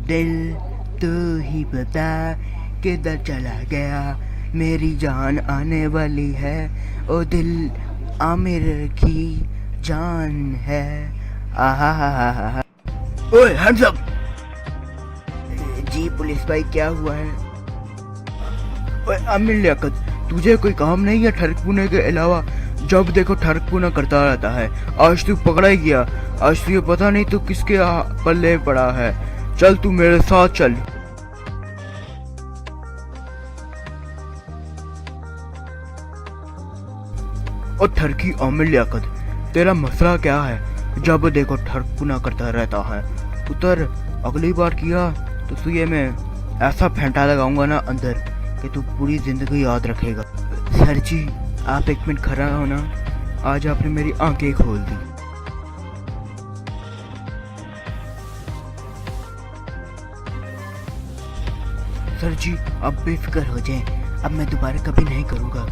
दिल तू ही बता किधर चला गया, मेरी जान आने वाली है, ओ दिल आमिर की जान है। आहा हा हा हा। ओए हैंड्स अप। जी पुलिस भाई क्या हुआ है? ओए आमिर लियाकत, तुझे कोई काम नहीं है ठरकपुने के अलावा? जब देखो ठरकपुना करता रहता है। आज तू पकड़ा ही गया। आज तुझे पता नहीं तू किसके पल्ले पड़ा है। चल तू मेरे साथ चल। और ठरकी आमिर लियाकत, तेरा मसला क्या है? जब देखो ठरकपुना करता रहता है। उतर, अगली बार किया तो तुझे मैं ऐसा फेंटा लगाऊंगा ना अंदर कि तू पूरी जिंदगी याद रखेगा। सर जी आप एक मिनट खड़ा हो ना, आज आपने मेरी आंखें खोल दी। सर जी अब बेफिक्र हो जाएं, अब मैं दोबारा कभी नहीं करूँगा।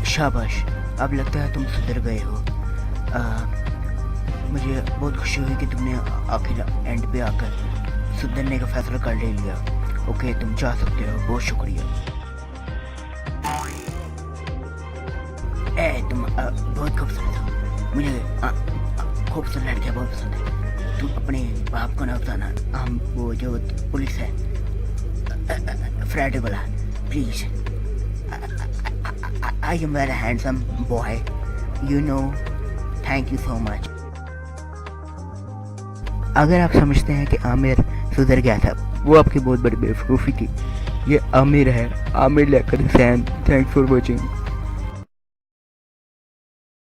शाबाश, अब लगता है तुम सुधर गए हो। मुझे बहुत खुशी हुई कि तुमने आखिर एंड पे आकर सुधरने का फैसला कर ले लिया। ओके तुम जा सकते हो, बहुत शुक्रिया। तुम बहुत खूबसूरत हो, मुझे खूबसूरत लड़कियाँ बहुत पसंद है। तुम अपने बाप को ना बताना, हम वो जो पुलिस है फ्राइडे वाला, please. I am very handsome boy, you know, thank you so much। अगर आप समझते हैं कि आमिर सुधर गया था, वो आपकी बहुत बड़ी बेवकूफ़ी थी। ये आमिर है, Aamir Liyaqat Hussain. Thanks for watching.